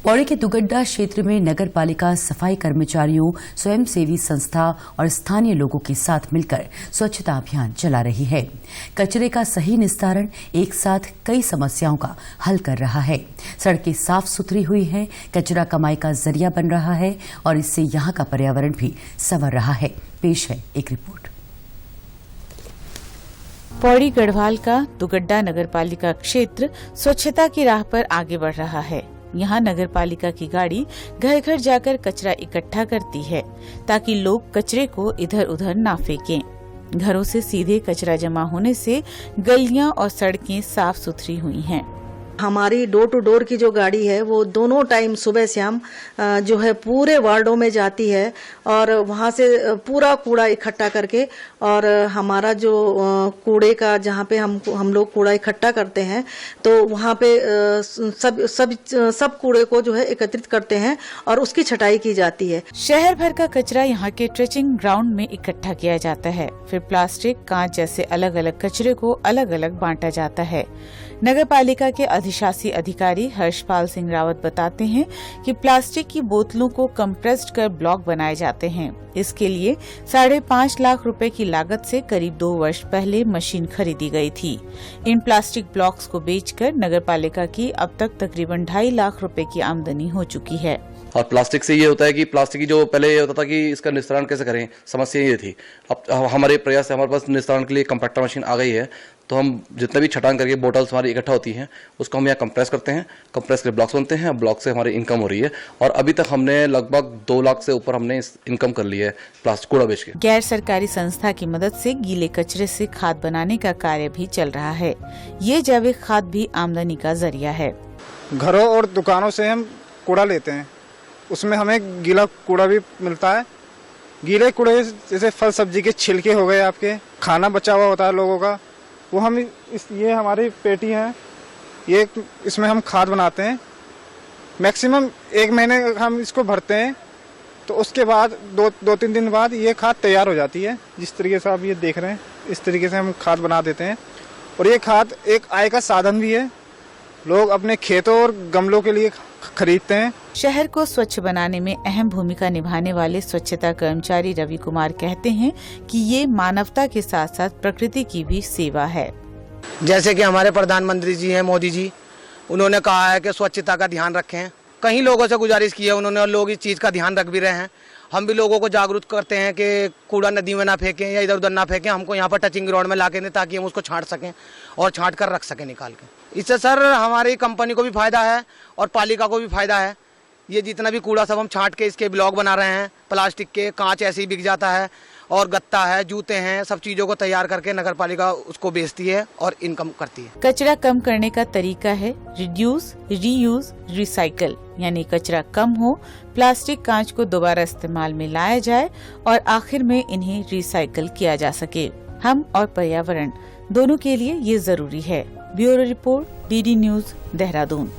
पौड़ी के दुगड्डा क्षेत्र में नगर पालिका सफाई कर्मचारियों, स्वयंसेवी संस्था और स्थानीय लोगों के साथ मिलकर स्वच्छता अभियान चला रही है। कचरे का सही निस्तारण एक साथ कई समस्याओं का हल कर रहा है। सड़कें साफ सुथरी हुई हैं, कचरा कमाई का जरिया बन रहा है और इससे यहाँ का पर्यावरण भी संवर रहा है। पेश है एक रिपोर्ट। पौड़ी गढ़वाल का दुगड्डा नगर पालिका क्षेत्र स्वच्छता की राह पर आगे बढ़ रहा है। यहाँ नगर पालिका की गाड़ी घर घर जाकर कचरा इकट्ठा करती है ताकि लोग कचरे को इधर उधर ना फेंकें। घरों से सीधे कचरा जमा होने से गलियां और सड़कें साफ सुथरी हुई हैं। हमारी डोर टू डोर की जो गाड़ी है वो दोनों टाइम सुबह शाम जो है पूरे वार्डों में जाती है और वहां से पूरा कूड़ा इकट्ठा करके, और हमारा जो कूड़े का जहाँ पे हम लोग कूड़ा इकट्ठा करते हैं तो वहाँ पे सब कूड़े को जो है एकत्रित करते हैं और उसकी छटाई की जाती है। शहर भर का कचरा यहाँ के ट्रेचिंग ग्राउंड में इकट्ठा किया जाता है, फिर प्लास्टिक, कांच जैसे अलग अलग कचरे को अलग अलग बांटा जाता है। नगर पालिका के अधिशासी अधिकारी हर्षपाल सिंह रावत बताते हैं कि प्लास्टिक की बोतलों को कंप्रेस्ड कर ब्लॉक बनाए जाते हैं। इसके लिए 5.5 लाख रुपए की लागत से करीब 2 वर्ष पहले मशीन खरीदी गई थी। इन प्लास्टिक ब्लॉक्स को बेचकर नगर पालिका की अब तक तकरीबन 2.5 लाख रुपए की आमदनी हो चुकी है। और प्लास्टिक से ये होता है कि प्लास्टिक की जो पहले ये होता था कि इसका निस्तारण कैसे करें, समस्या ये थी। अब हमारे प्रयास से हमारे पास निस्तारण के लिए कंपैक्टर मशीन आ गई है, तो हम जितने भी छटान करके बोतल्स हमारी इकट्ठा होती हैं उसको हम यहाँ कंप्रेस करते हैं, कंप्रेस के ब्लॉक्स बनते हैं, ब्लॉक से हमारी इनकम हो रही है और अभी तक हमने लगभग 2 लाख से ऊपर हमने इनकम कर ली है प्लास्टिक कूड़ा बेच के। गैर सरकारी संस्था की मदद से गीले कचरे से खाद बनाने का कार्य भी चल रहा है। ये जैविक खाद भी आमदनी का जरिया है। घरों और दुकानों से हम कूड़ा लेते हैं, उसमें हमें गीला कूड़ा भी मिलता है। गीले कूड़े जैसे फल सब्जी के छिलके हो गए, आपके खाना बचा हुआ होता है लोगों का, वो हम ये हमारी पेटी है, ये इसमें हम खाद बनाते हैं। मैक्सिमम 1 महीने हम इसको भरते हैं, तो उसके बाद 2-3 दिन बाद ये खाद तैयार हो जाती है। जिस तरीके से आप ये देख रहे हैं, इस तरीके से हम खाद बना देते हैं और ये खाद एक आय का साधन भी है। लोग अपने खेतों और गमलों के लिए खरीदते हैं। शहर को स्वच्छ बनाने में अहम भूमिका निभाने वाले स्वच्छता कर्मचारी रवि कुमार कहते हैं कि ये मानवता के साथ साथ प्रकृति की भी सेवा है। जैसे कि हमारे प्रधानमंत्री जी हैं, मोदी जी, उन्होंने कहा है कि स्वच्छता का ध्यान रखें। कई लोगों से गुजारिश की है उन्होंने और लोग इस चीज का ध्यान रख भी रहे हैं। हम भी लोगों को जागरूक करते हैं कि कूड़ा नदी में ना फेंकें या इधर उधर ना फेंकें, हमको यहाँ पर टचिंग ग्राउंड में लाके दें ताकि हम उसको छांट सकें और छांट कर रख सकें निकाल के। इससे सर हमारी कंपनी को भी फायदा है और पालिका को भी फायदा है। ये जितना भी कूड़ा सब हम छांट के इसके ब्लॉक बना रहे हैं, प्लास्टिक के, कांच ऐसे ही बिक जाता है और गत्ता है, जूते हैं, सब चीजों को तैयार करके नगर पालिका उसको बेचती है और इनकम करती है। कचरा कम करने का तरीका है रिड्यूस, रीयूज, रिसाइकल, यानी कचरा कम हो, प्लास्टिक, कांच को दोबारा इस्तेमाल में लाया जाए और आखिर में इन्हें रिसाइकल किया जा सके। हम और पर्यावरण दोनों के लिए ये जरूरी है। Bureau report, DD news, Dehradun.